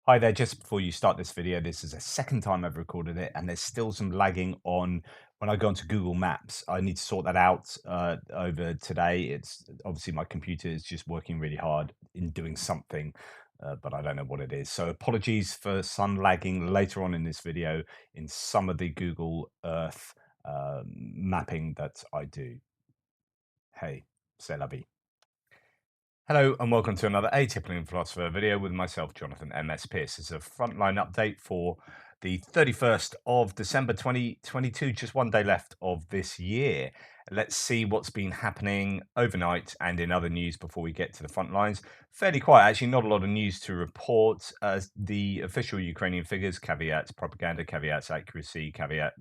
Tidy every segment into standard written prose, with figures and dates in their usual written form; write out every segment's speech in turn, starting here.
Hi there, just before you start this video, this is the second time I've recorded it, and there's still some lagging on when I go onto Google Maps. I need to sort that out over today. It's obviously my computer is just working really hard in doing something, but I don't know what it is. So apologies for some lagging later on in this video in some of the Google Earth mapping that I do. Hey, c'est la vie. Hello and welcome to another Atypical Philosopher video with myself, Jonathan M.S. Pierce. This is a frontline update for the 31st of December 2022, just one day left of this year. Let's see what's been happening overnight and in other news before we get to the front lines. Fairly quiet, actually, not a lot of news to report. The official Ukrainian figures, caveats propaganda, caveats accuracy, caveat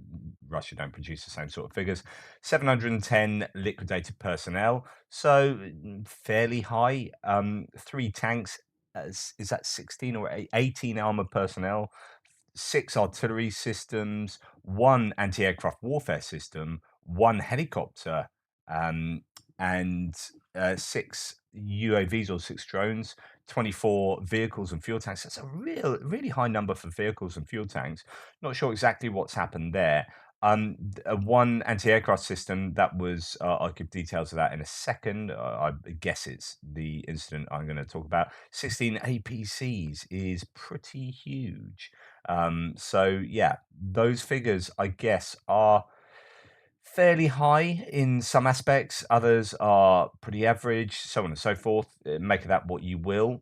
Russia don't produce the same sort of figures. 710 liquidated personnel. So fairly high. Three tanks. Is that 16 or 18 armored personnel? Six artillery systems, one anti-aircraft warfare system, one helicopter, and six UAVs or six drones, 24 vehicles and fuel tanks. That's a really high number for vehicles and fuel tanks. Not sure exactly what's happened there. One anti-aircraft system that was, I'll give details of that in a second. I guess it's the incident I'm going to talk about. 16 APCs is pretty huge. So yeah, those figures, I guess, are fairly high in some aspects. Others are pretty average, so on and so forth. Make of that what you will.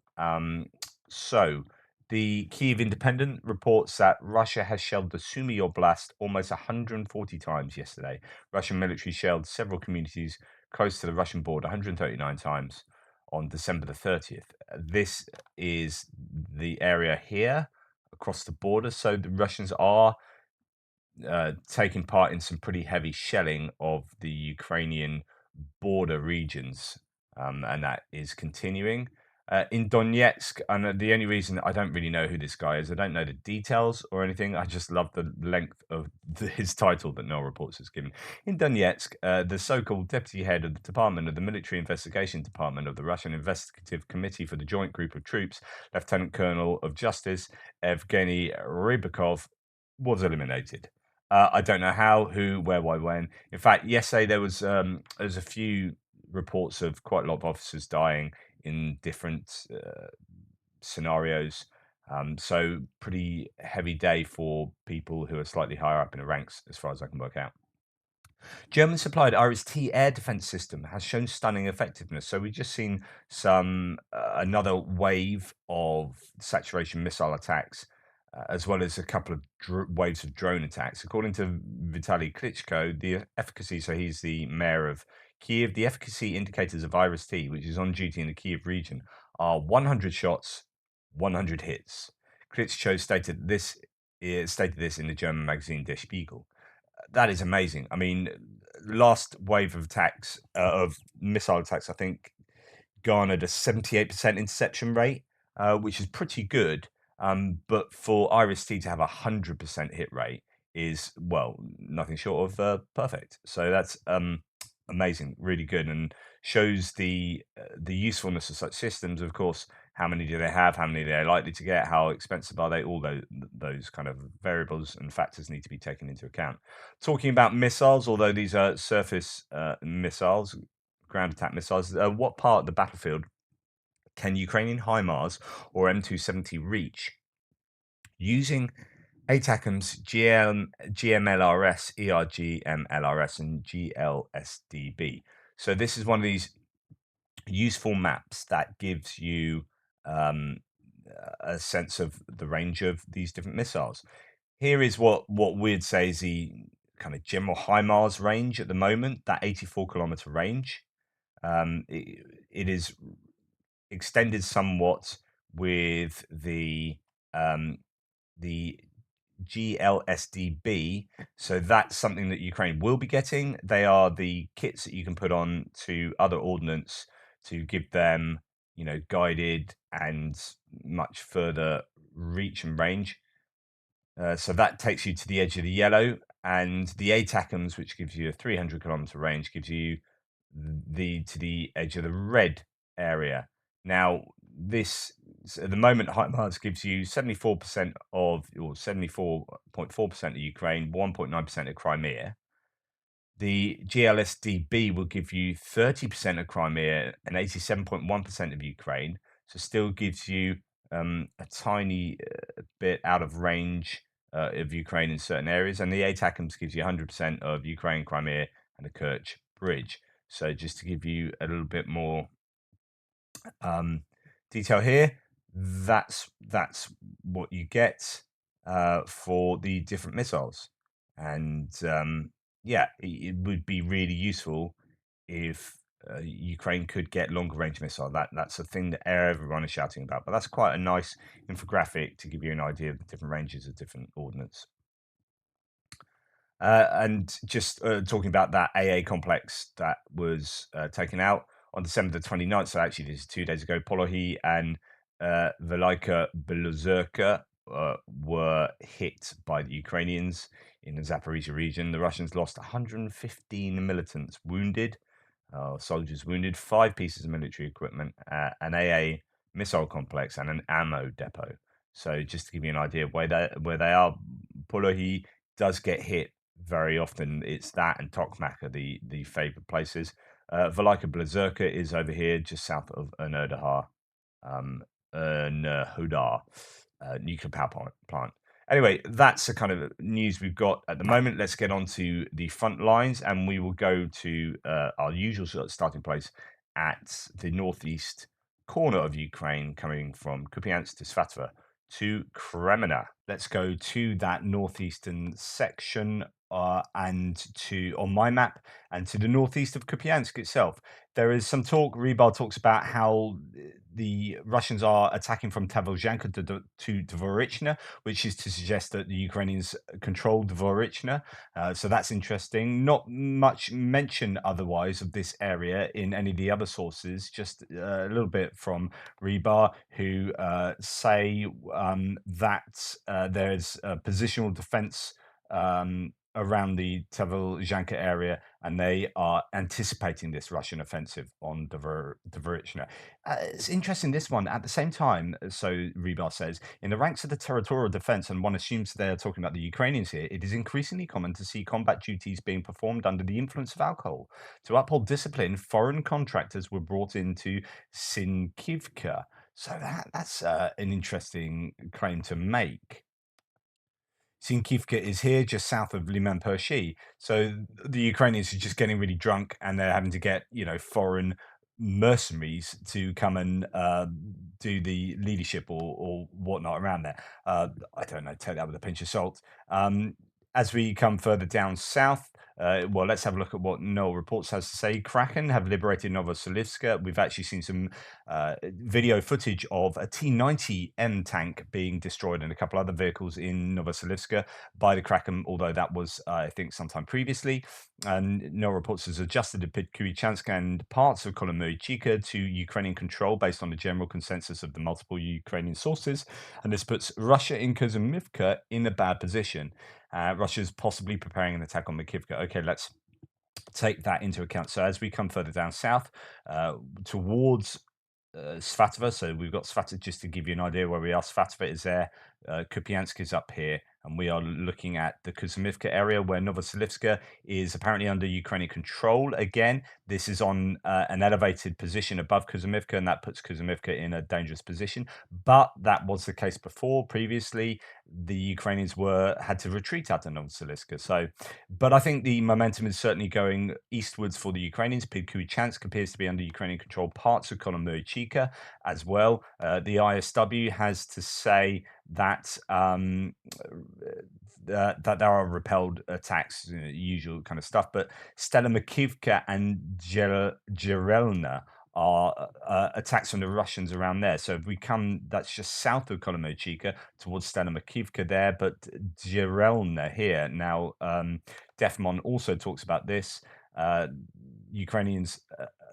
So the Kyiv Independent reports that Russia has shelled the Sumy Oblast almost 140 times yesterday. Russian military shelled several communities close to the Russian border 139 times on December the 30th. This is the area here across the border. So the Russians are taking part in some pretty heavy shelling of the Ukrainian border regions, and that is continuing. In Donetsk, and the only reason I don't really know who this guy is, I don't know the details or anything. I just love the length of his title that no reports has given. In Donetsk, the so-called deputy head of the Department of the Military Investigation Department of the Russian Investigative Committee for the Joint Group of Troops, Lieutenant Colonel of Justice Evgeny Rybakov, was eliminated. I don't know how, who, where, why, when. In fact, yesterday there was a few reports of quite a lot of officers dying in different scenarios. So pretty heavy day for people who are slightly higher up in the ranks, as far as I can work out. German supplied IRIS-T air defense system has shown stunning effectiveness. So we've just seen some another wave of saturation missile attacks, as well as a couple of waves of drone attacks. According to Vitaly Klitschko, the efficacy, so he's the mayor of Kiev, the efficacy indicators of IRIS-T, which is on duty in the Kiev region, are 100 shots, 100 hits. Klitschko stated this in the German magazine Der Spiegel. That is amazing. I mean, last wave of attacks, of missile attacks, I think garnered a 78% interception rate, which is pretty good. But for Iris-T to have a 100% hit rate is, well, nothing short of perfect. So that's amazing, really good, and shows the usefulness of such systems. Of course, how many do they have? How many are they likely to get? How expensive are they? All those kind of variables and factors need to be taken into account. Talking about missiles, although these are surface missiles, ground attack missiles, what part of the battlefield can Ukrainian HIMARS or M270 reach using ATACMS GMLRS, ERGMLRS, and GLSDB? So this is one of these useful maps that gives you a sense of the range of these different missiles. Here is what we'd say is the kind of general HIMARS range at the moment, that 84-kilometer range. It is extended somewhat with the GLSDB. So that's something that Ukraine will be getting. They are the kits that you can put on to other ordnance to give them, guided and much further reach and range. So that takes you to the edge of the yellow, and the ATACMS, which gives you a 300-kilometer range, gives you to the edge of the red area. Now, this So at the moment, HIMARS gives you 74% of, or 74.4% of Ukraine, 1.9% of Crimea. The GLSDB will give you 30% of Crimea and 87.1% of Ukraine. So still gives you a tiny bit out of range of Ukraine in certain areas. And the ATACMS gives you 100% of Ukraine, Crimea, and the Kerch Bridge. So just to give you a little bit more um, detail here, that's what you get for the different missiles. And yeah, it would be really useful if Ukraine could get longer range missile. That's a thing that everyone is shouting about. But that's quite a nice infographic to give you an idea of the different ranges of different ordnance. And just talking about that AA complex that was taken out on December the 29th. So actually, this is 2 days ago. Polohy and Velika Belozerka were hit by the Ukrainians in the Zaporizhia region. The Russians lost 115 militants wounded, soldiers wounded, 5 pieces of military equipment, an AA missile complex, and an ammo depot. So just to give you an idea of where they are, Polohy does get hit very often. It's that and Tokmak are the favourite places. Velika Blazerka is over here, just south of Ernodahar, Hudar nuclear power plant. Anyway, that's the kind of news we've got at the moment. Let's get on to the front lines, and we will go to our usual sort of starting place at the northeast corner of Ukraine, coming from Kupiansk to Svatova to Kreminna. Let's go to that northeastern section and to on my map and to the northeast of Kupiansk itself. There is some talk. Rebar talks about how the Russians are attacking from Tavolzhanka to Dvorichna, which is to suggest that the Ukrainians control Dvorichna. So that's interesting. Not much mention otherwise of this area in any of the other sources. Just a little bit from Rebar, who say that there's a positional defense around the Tavolzhanka area, and they are anticipating this Russian offensive on Dvorichna. It's interesting, this one. At the same time, so Rebar says, in the ranks of the territorial defense, and one assumes they're talking about the Ukrainians here, it is increasingly common to see combat duties being performed under the influence of alcohol. To uphold discipline, foreign contractors were brought into Sinkivka. So that's an interesting claim to make. Sinkivka is here, just south of Liman Pershi. So the Ukrainians are just getting really drunk, and they're having to get foreign mercenaries to come and do the leadership or whatnot around there. I don't know. Take that with a pinch of salt. As we come further down south, well, let's have a look at what Noel Reports has to say. Kraken have liberated Novoselivska. We've actually seen some video footage of a T-90M tank being destroyed and a couple other vehicles in Novoselivska by the Kraken, although that was, I think, sometime previously. And Noel Reports has adjusted the Kupiansk and parts of Kolomoychika to Ukrainian control based on the general consensus of the multiple Ukrainian sources. And this puts Russia in Kazumivka in a bad position. Russia's possibly preparing an attack on Makivka. Okay, let's take that into account. So as we come further down south towards Svatova, so we've got Svatova, just to give you an idea where we are. Svatova is there, Kupiansk is up here, and we are looking at the Kuzmivka area where Novoselivska is apparently under Ukrainian control. Again, this is on an elevated position above Kuzmivka, and that puts Kuzmivka in a dangerous position. But that was the case before. Previously, the Ukrainians had to retreat out of Novoselivska. So, but I think the momentum is certainly going eastwards for the Ukrainians. Kupiansk appears to be under Ukrainian control. Parts of Kolomoychika as well. The ISW has to say that that there are repelled attacks, usual kind of stuff. But Stelamakivka and Jerelna are attacks from the Russians around there. So if we come, that's just south of Kolomoychika towards Stelamakivka there, but Jerelna here. Now, Defmon also talks about this. Ukrainians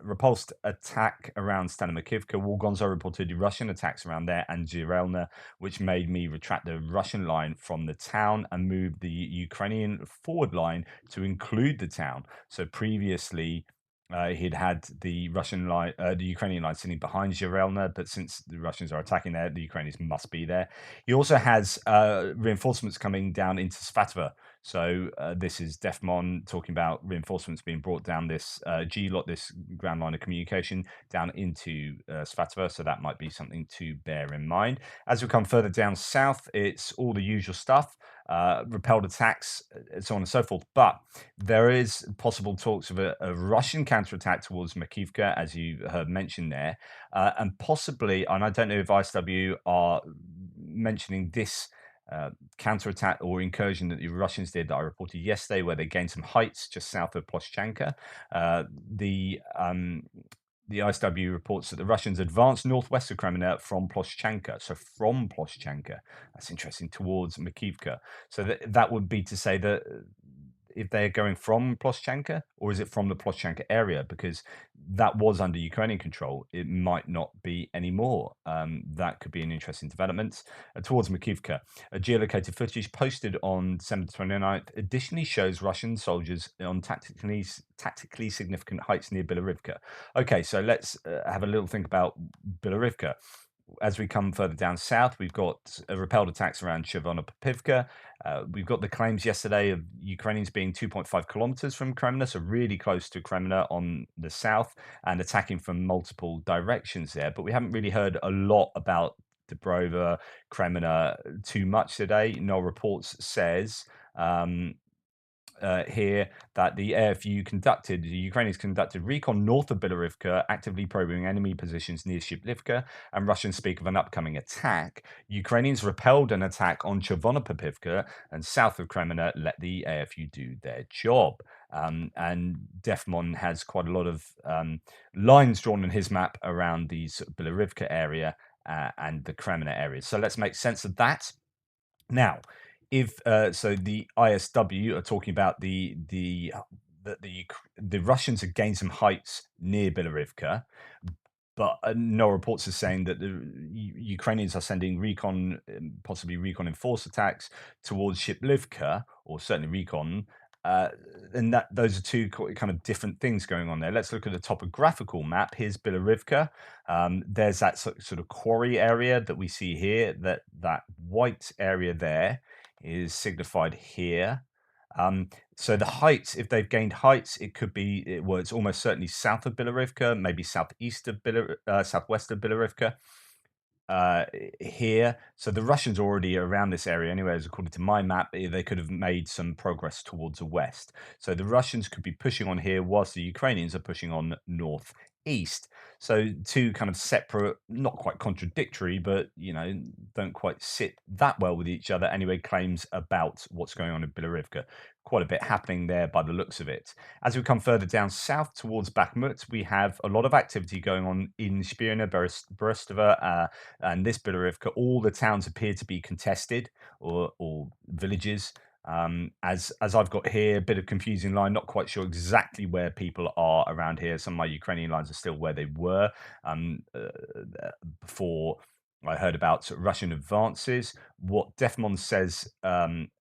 repulsed attack around Stanamakivka. Wolgonzo reported Russian attacks around there and Zirelna, which made me retract the Russian line from the town and move the Ukrainian forward line to include the town. So previously, He'd had the Russian line, the Ukrainian line sitting behind Zhirelna, but since the Russians are attacking there, the Ukrainians must be there. He also has reinforcements coming down into Svatova. So this is Defmon talking about reinforcements being brought down this G lot, this ground line of communication, down into Svatova. So that might be something to bear in mind. As we come further down south, it's all the usual stuff, repelled attacks, so on and so forth. But there is possible talks of a Russian counterattack towards Makivka, as you heard mentioned there, and possibly, and I don't know if ISW are mentioning this counterattack or incursion that the Russians did that I reported yesterday, where they gained some heights just south of Ploshchanka. The ISW reports that the Russians advanced northwest of Kreminna from Ploshchanka. So from Ploshchanka, that's interesting, towards Makivka. So that would be to say that if they're going from Ploshchanka, or is it from the Ploshchanka area? Because that was under Ukrainian control. It might not be anymore. That could be an interesting development. Towards Makivka, a geolocated footage posted on December 29th additionally shows Russian soldiers on tactically significant heights near Bilorivka. Okay, so let's have a little think about Bilorivka. As we come further down south, we've got repelled attacks around Chervonopivka. We've got the claims yesterday of Ukrainians being 2.5 kilometers from Kreminna, so really close to Kreminna on the south, and attacking from multiple directions there. But we haven't really heard a lot about Dubrova, Kreminna too much today. No reports says here that the Ukrainians conducted recon north of Bilorivka, actively probing enemy positions near Shiplivka, and Russians speak of an upcoming attack. Ukrainians repelled an attack on Chervonopivka, and south of Kreminna let the AFU do their job. And Defmon has quite a lot of lines drawn on his map around the sort of Bilorivka area and the Kreminna area. So let's make sense of that. Now, if so, the ISW are talking about the Russians have gained some heights near Bilorivka, but no reports are saying that the Ukrainians are sending recon, possibly recon enforced attacks towards Shiplivka, or certainly recon. Uh, and that those are two kind of different things going on there. Let's look at the topographical map. Here's Bilorivka. There's that sort of quarry area that we see here. That white area there is signified here. So the heights, if they've gained heights, it could be, well, it's almost certainly south of Bilorivka, maybe southeast of southwest of Bilorivka uh, here. So the Russians are already around this area anyway, as according to my map, they could have made some progress towards the west. So the Russians could be pushing on here whilst the Ukrainians are pushing on northeast. So two kind of separate, not quite contradictory, but don't quite sit that well with each other. Anyway, claims about what's going on in Bilorivka. Quite a bit happening there by the looks of it. As we come further down south towards Bakhmut, we have a lot of activity going on in Spirna, Berestova, and this Bilorivka. All the towns appear to be contested, or villages. As I've got here, a bit of confusing line, not quite sure exactly where people are around here. Some of my Ukrainian lines are still where they were before I heard about sort of Russian advances. What Defmon says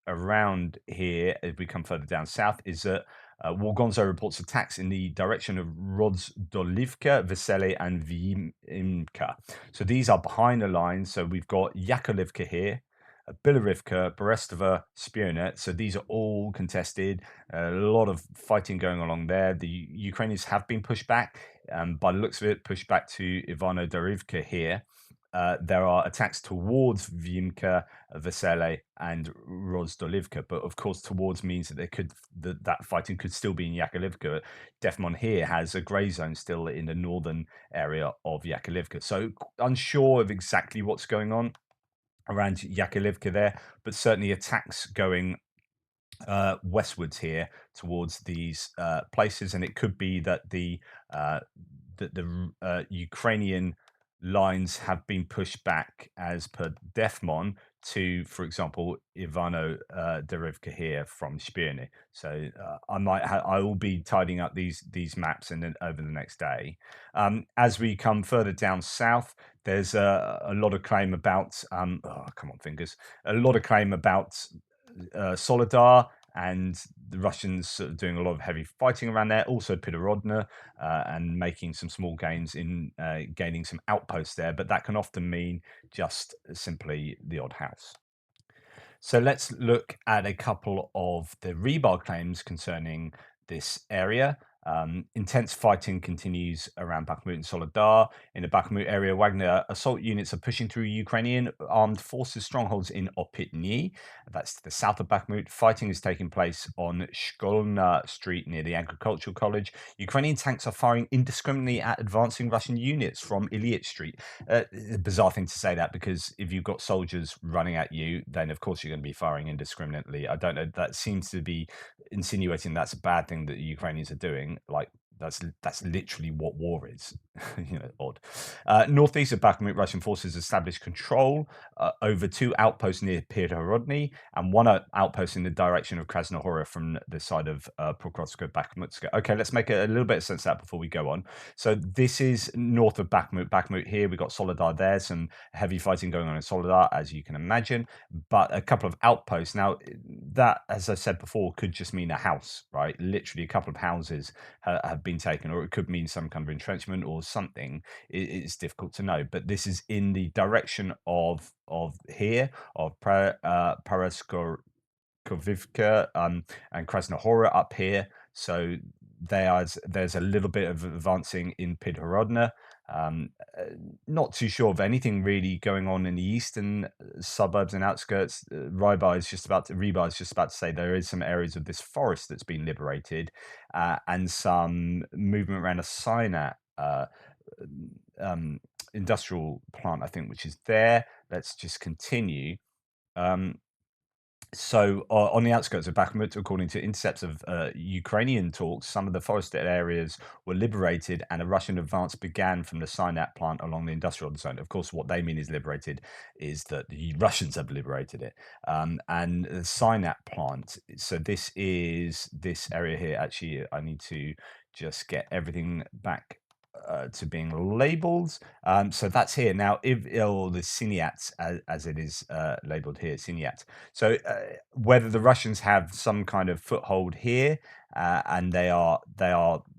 around here, as we come further down south, is that Wargonzo reports attacks in the direction of Rozdolivka, Vesele, and Vimka. So these are behind the lines. So we've got Yakovlivka here, Bilorivka, Berestova, Spionet. So these are all contested. A lot of fighting going along there. The Ukrainians have been pushed back. By the looks of it, pushed back to Ivano-Dorivka here. There are attacks towards Vimka, Vesele, and Rozdolivka, but of course, towards means that that fighting could still be in Yakovlivka. Defmon here has a grey zone still in the northern area of Yakovlivka, so unsure of exactly what's going on around Yakovlivka there, but certainly attacks going westwards here towards these places, and it could be that the Ukrainian lines have been pushed back as per Defmon to, for example, Ivano Derivka here from Spirny. So I will be tidying up these maps over the next day. As we come further down south, there's a lot of claim about oh, come on fingers, a lot of claim about Solidar and the Russians sort of doing a lot of heavy fighting around there. Also Pidorodna, and making some small gains in gaining some outposts there, but that can often mean just simply the odd house. So let's look at a couple of the rebar claims concerning this area. Intense fighting continues around Bakhmut and Soledar. In the Bakhmut area, Wagner assault units are pushing through Ukrainian armed forces strongholds in Opitny. That's to the south of Bakhmut. Fighting is taking place on Shkolna Street near the Agricultural College. Ukrainian tanks are firing indiscriminately at advancing Russian units from Ilyich Street. A bizarre thing to say that, because if you've got soldiers running at you, then of course you're going to be firing indiscriminately. I don't know. That seems to be insinuating that's a bad thing that the Ukrainians are doing. Like that's literally what war is. Odd. Northeast of Bakhmut, Russian forces established control over two outposts near Pirhorodny and one outpost in the direction of Krasnohora from the side of Pokrovsko-Bakhmutska. Okay, let's make a little bit of sense of that before we go on. So this is north of Bakhmut. Bakhmut here, we've got Soledar there, some heavy fighting going on in Soledar, as you can imagine, but a couple of outposts. Now, that, as I said before, could just mean a house, right? Literally a couple of houses have been taken, or it could mean some kind of entrenchment or something. It's difficult to know, but this is in the direction of here, of Paraskovivka and Krasnohora up here. So there's a little bit of advancing in Pidhorodna. Not too sure of anything really going on in the eastern suburbs and outskirts. Rebar is just about to say there is some areas of this forest that's been liberated, and some movement around a Sinat industrial plant, I think, which is there. Let's just continue. So, on the outskirts of Bakhmut, according to intercepts of Ukrainian talks, some of the forested areas were liberated and a Russian advance began from the Sinat plant along the industrial zone. Of course, what they mean is liberated is that the Russians have liberated it. And the Sinat plant, so this is this area here. Actually, I need to just get everything back to being labeled. So that's here. Now, if the Siniat, as it is labeled here, Siniat. So whether the Russians have some kind of foothold here, and they are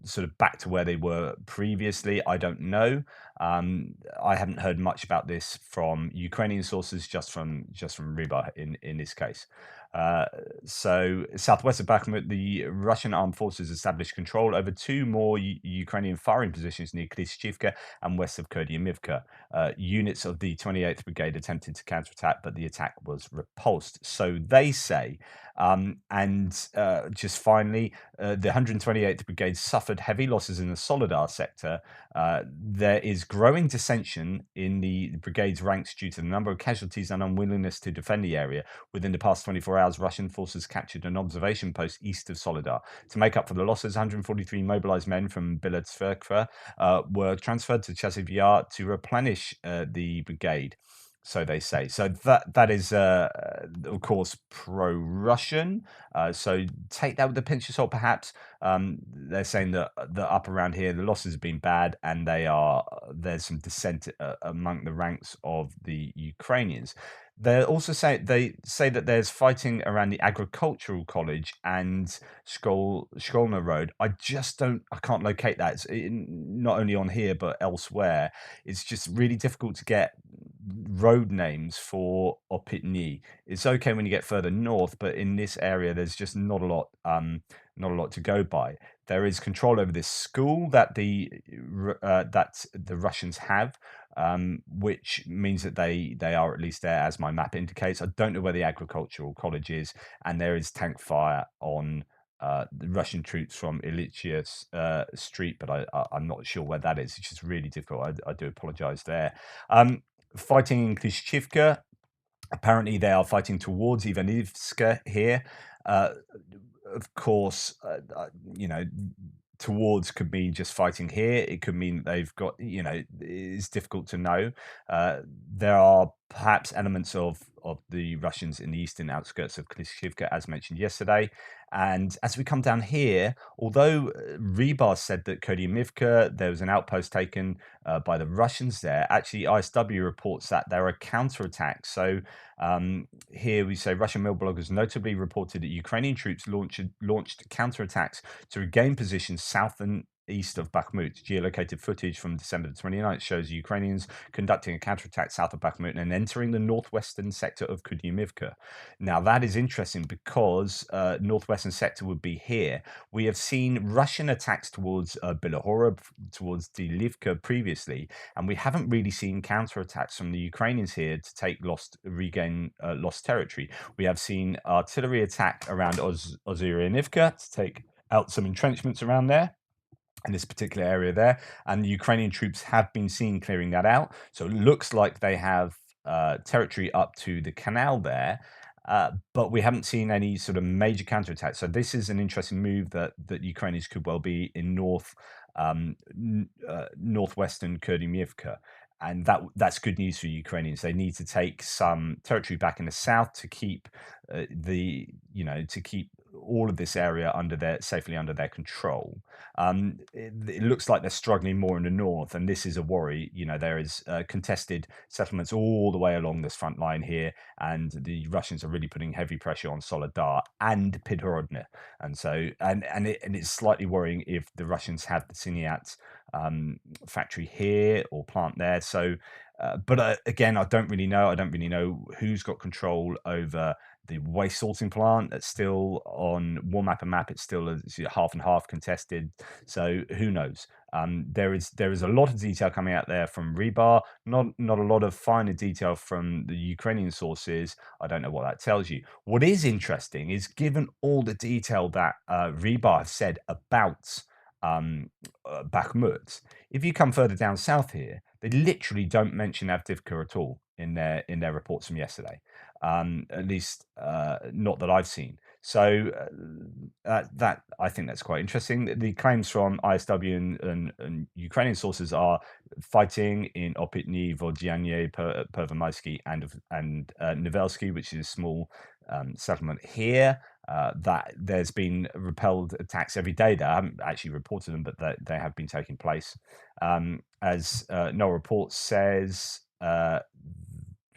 sort of back to where they were previously, I don't know. I haven't heard much about this from Ukrainian sources, just from Riba in this case. So southwest of Bakhmut, the Russian armed forces established control over two more Ukrainian firing positions near Klishchivka and west of Kurdyamivka. Units of the 28th Brigade attempted to counterattack, but the attack was repulsed. So they say. Just finally, the 128th Brigade suffered heavy losses in the Soledar sector. There is growing dissension in the brigade's ranks due to the number of casualties and unwillingness to defend the area. Within the past 24 hours, Russian forces captured an observation post east of Soledar. To make up for the losses, 143 mobilized men from Biletskva were transferred to Chasiv Yar to replenish the brigade. So they say. So that is, of course, pro-Russian. So take that with a pinch of salt, perhaps. They're saying that up around here, the losses have been bad, and there's some dissent among the ranks of the Ukrainians. They say that there's fighting around the agricultural college and Shkolna Road. I can't locate that. It's not only on here but elsewhere. It's just really difficult to get road names for Opitny. It's okay when you get further north, but in this area, there's just not a lot to go by. There is control over this school that the Russians have, which means that they are at least there, as my map indicates. I don't know where the agricultural college is, and there is tank fire on the Russian troops from Ilyich Street, but I'm not sure where that is. It's just really difficult. I do apologize there. Fighting in Klishchivka. Apparently, they are fighting towards Ivanivska here. Of course, towards could mean just fighting here. It could mean that they've got, it's difficult to know. There are perhaps elements of the Russians in the eastern outskirts of Klishivka, as mentioned yesterday. And as we come down here, although Rebar said that Kupiansk, there was an outpost taken by the Russians there, actually ISW reports that there are counterattacks. So here we say Russian mill bloggers notably reported that Ukrainian troops launched counterattacks to regain positions south and east of Bakhmut. Geolocated footage from December the 29th shows Ukrainians conducting a counterattack south of Bakhmut and entering the northwestern sector of Kupiansk. Now that is interesting because northwestern sector would be here. We have seen Russian attacks towards Bilohorod, towards Delivka previously, and we haven't really seen counterattacks from the Ukrainians here to regain lost territory. We have seen artillery attack around Ozyryanivka to take out some entrenchments around there in this particular area there, and the Ukrainian troops have been seen clearing that out. So it looks like they have territory up to the canal there, but we haven't seen any sort of major counterattacks. So this is an interesting move that Ukrainians could well be in northwestern Kurdyivka. And that's good news for Ukrainians. They need to take some territory back in the south to keep to keep all of this area safely under their control. It looks like they're struggling more in the north, and this is a worry. There is contested settlements all the way along this front line here, and the Russians are really putting heavy pressure on Soledar and Pidhorodne. And so, it's slightly worrying if the Russians have the Siniat factory here or plant there. So, but again, I don't really know. I don't really know who's got control over the waste sorting plant. That's still on Warmapper map. It's still half and half contested. So who knows? There is a lot of detail coming out there from Rebar. Not a lot of finer detail from the Ukrainian sources. I don't know what that tells you. What is interesting is, given all the detail that Rebar have said about Bakhmut, if you come further down south here, they literally don't mention Avdivka at all in their reports from yesterday. At least not that I've seen. So that I think that's quite interesting. The claims from ISW and Ukrainian sources are fighting in Opitny, Vodyanye, Pervomaysky, and Nivelsky, which is a small settlement here. That there's been repelled attacks every day there. I haven't actually reported them, but they have been taking place. As no report says,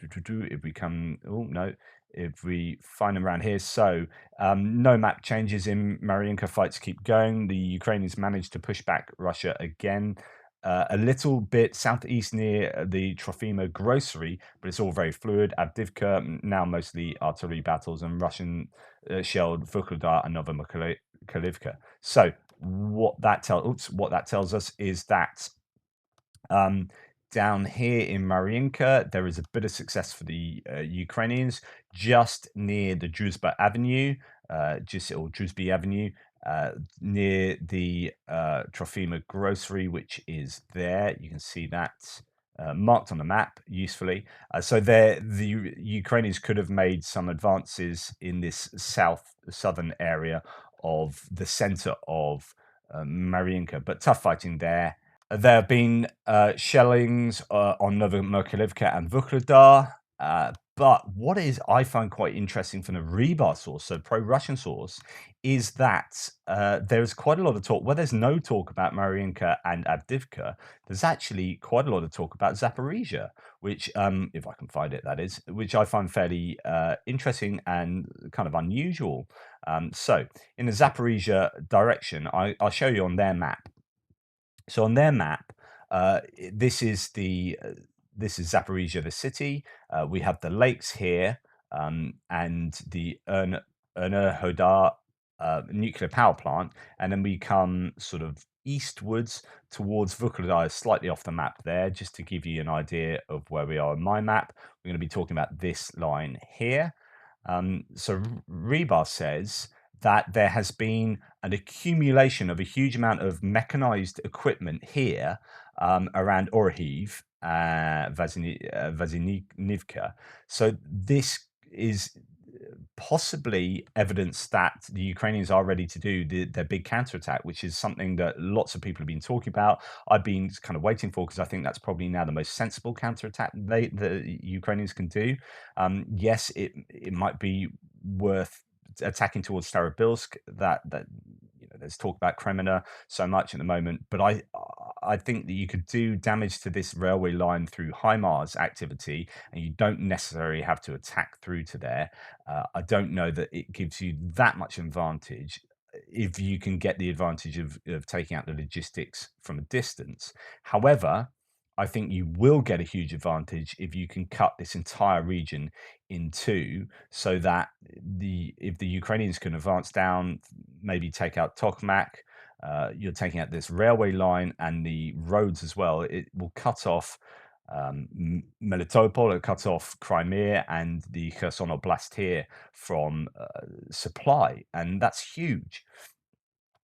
if we come, oh no, if we find them around here. So no map changes in Marinka. Fights keep going. The Ukrainians managed to push back Russia again. A little bit southeast near the Trofima grocery, but it's all very fluid. Avdivka, now mostly artillery battles, and Russian shelled Vuhledar and Novomykhailivka. So what that tells us is that down here in Marinka, there is a bit of success for the Ukrainians just near the Druzhba Avenue, Druzhby Avenue, near the Trofima grocery, which is there. You can see that marked on the map usefully. So the Ukrainians could have made some advances in this southern area of the center of Marinka, but tough fighting there. There have been shellings on Novomykhailivka and Vuhledar. But what I find quite interesting from the Rebar source, so pro-Russian source, is that there's quite a lot of talk. Well, there's no talk about Marinka and Avdivka. There's actually quite a lot of talk about Zaporizhia, which, if I can find it, that is, which I find fairly interesting and kind of unusual. So in the Zaporizhia direction, I'll show you on their map. So on their map, this is Zaporizhia, the city. We have the lakes here, and the Enerhodar nuclear power plant, and then we come sort of eastwards towards Vuhledar, slightly off the map there, just to give you an idea of where we are on my map. We're going to be talking about this line here. So Rebar says that there has been an accumulation of a huge amount of mechanized equipment here around Orhiv, Vazinivka. So this is possibly evidence that the Ukrainians are ready to do their big counterattack, which is something that lots of people have been talking about. I've been kind of waiting for because I think that's probably now the most sensible counterattack the Ukrainians can do. Yes, it might be worth attacking towards Starobilsk. That there's talk about Kreminna so much at the moment, but I think that you could do damage to this railway line through HIMARS activity, and you don't necessarily have to attack through to there. I don't know that it gives you that much advantage if you can get the advantage of taking out the logistics from a distance. However, I think you will get a huge advantage if you can cut this entire region in two, so that if the Ukrainians can advance down, maybe take out Tokmak, you're taking out this railway line and the roads as well. It will cut off Melitopol, it cuts off Crimea and the Kherson Oblast here from supply, and that's huge.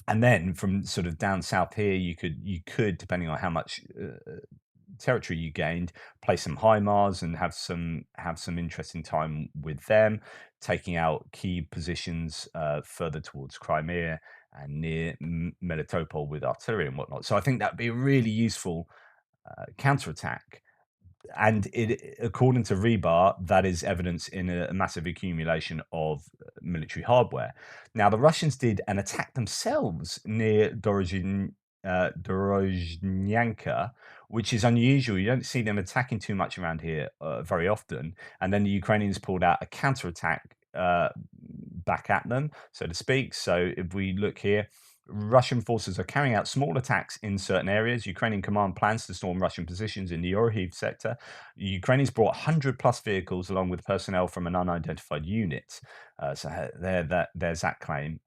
And then from sort of down south here, you could depending on how much territory you gained, play some HIMARS and have some interesting time with them, taking out key positions further towards Crimea and near Melitopol with artillery and whatnot. So I think that'd be a really useful counterattack. And according to Rebar, that is evidence in a massive accumulation of military hardware. Now, the Russians did an attack themselves near Dorozhnyanka, which is unusual. You don't see them attacking too much around here very often. And then the Ukrainians pulled out a counterattack back at them, so to speak. So if we look here, Russian forces are carrying out small attacks in certain areas. Ukrainian command plans to storm Russian positions in the Orhiv sector. Ukrainians brought 100 plus vehicles along with personnel from an unidentified unit. So there's that claim.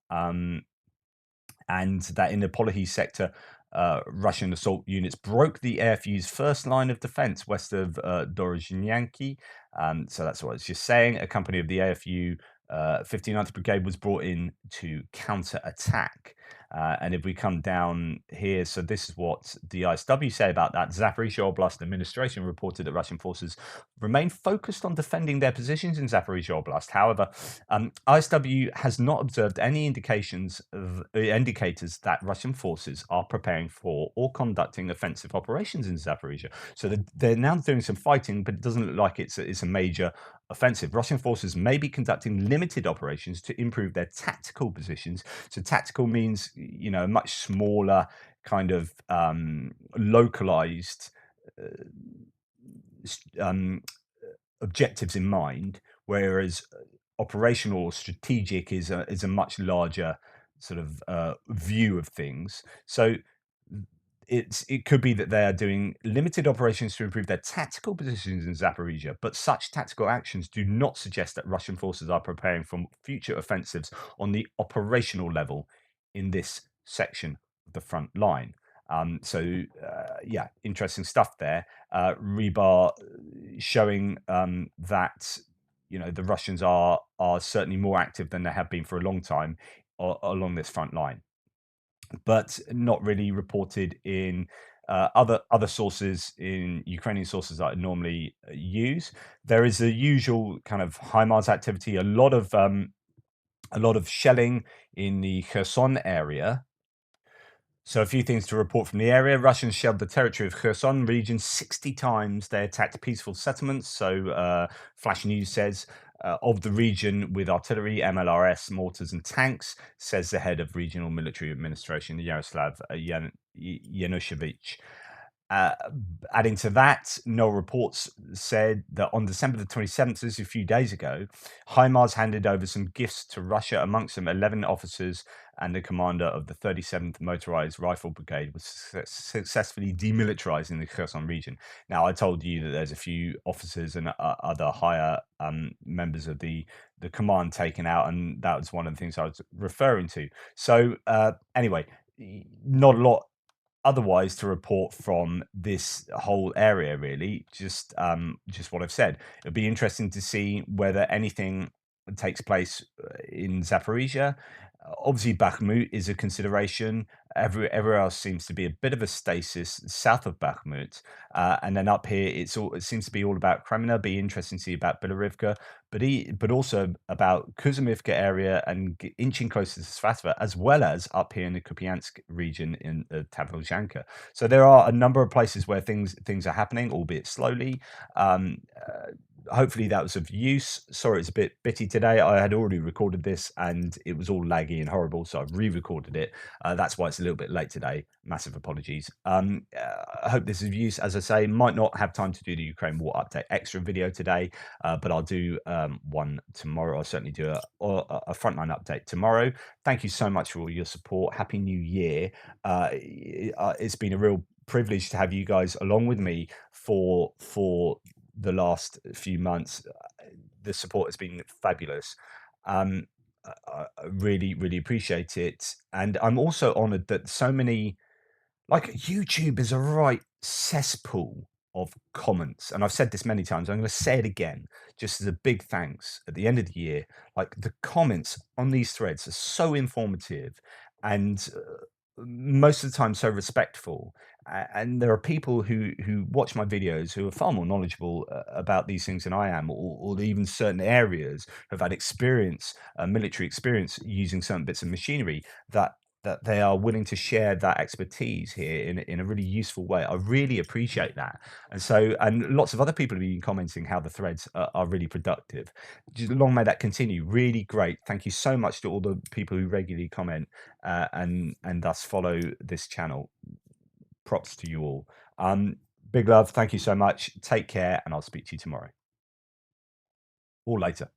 And that in the Polyhi sector, Russian assault units broke the airview's first line of defense west of Dorozhnyanki. So that's what it's just saying. A company of the AFU 59th Brigade was brought in to counter-attack. And if we come down here, so this is what the ISW say about that. Zaporizhzhia Oblast administration reported that Russian forces remain focused on defending their positions in Zaporizhzhia Oblast. However, ISW has not observed any indicators that Russian forces are preparing for or conducting offensive operations in Zaporizhzhia. So they're now doing some fighting, but it doesn't look like it's a major offensive. Russian forces may be conducting limited operations to improve their tactical positions. So tactical means, a much smaller kind of localized objectives in mind, whereas operational or strategic is a much larger sort of view of things. So it could be that they are doing limited operations to improve their tactical positions in Zaporizhzhia, but such tactical actions do not suggest that Russian forces are preparing for future offensives on the operational level in this section of the front line. Yeah, interesting stuff there. Rebar showing that the Russians are certainly more active than they have been for a long time along this front line, but not really reported in other sources, in Ukrainian sources that I normally use. There is a usual kind of HIMARS activity, a lot of shelling in the Kherson area. So a few things to report from the area. Russians shelled the territory of Kherson region 60 times. They attacked peaceful settlements. So Flash News says of the region with artillery, MLRS, mortars and tanks, says the head of regional military administration, Yaroslav Yanushevich. Adding to that, no reports said that on December the 27th, this is a few days ago, HIMARS handed over some gifts to Russia, amongst them 11 officers and the commander of the 37th Motorized Rifle Brigade was successfully demilitarized in the Kherson region. Now, I told you that there's a few officers and other higher members of the command taken out, and that was one of the things I was referring to. So anyway, not a lot otherwise to report from this whole area, really. Just what I've said. It'd be interesting to see whether anything takes place in Zaporizhzhia. Obviously, Bakhmut is a consideration. Everywhere else seems to be a bit of a stasis south of Bakhmut, and then up here, it seems to be all about Kreminna. Be interesting to see about Bilorivka, but also about Kuzumivka area and inching closer to Svatova, as well as up here in the Kupiansk region in Tavolzhanka. So there are a number of places where things are happening, albeit slowly. Hopefully that was of use. Sorry, it's a bit bitty today. I had already recorded this and it was all laggy and horrible, so I've re-recorded it. That's why it's a little bit late today. Massive apologies. I hope this is of use. As I say, might not have time to do the Ukraine War Update extra video today, but I'll do one tomorrow. I'll certainly do a frontline update tomorrow. Thank you so much for all your support. Happy New Year. It's been a real privilege to have you guys along with me for the last few months. The support has been fabulous. I really appreciate it, and I'm also honoured that so many, like, YouTube is a right cesspool of comments, and I've said this many times. I'm going to say it again, just as a big thanks at the end of the year. Like, the comments on these threads are so informative, and most of the time so respectful. And there are people who watch my videos who are far more knowledgeable about these things than I am, or even certain areas have had experience, military experience using certain bits of machinery that they are willing to share that expertise here in a really useful way. I really appreciate that. And so, and lots of other people have been commenting how the threads are really productive. Just long may that continue. Really great. Thank you so much to all the people who regularly comment and thus follow this channel. Props to you all. Big love. Thank you so much. Take care, and I'll speak to you tomorrow or later.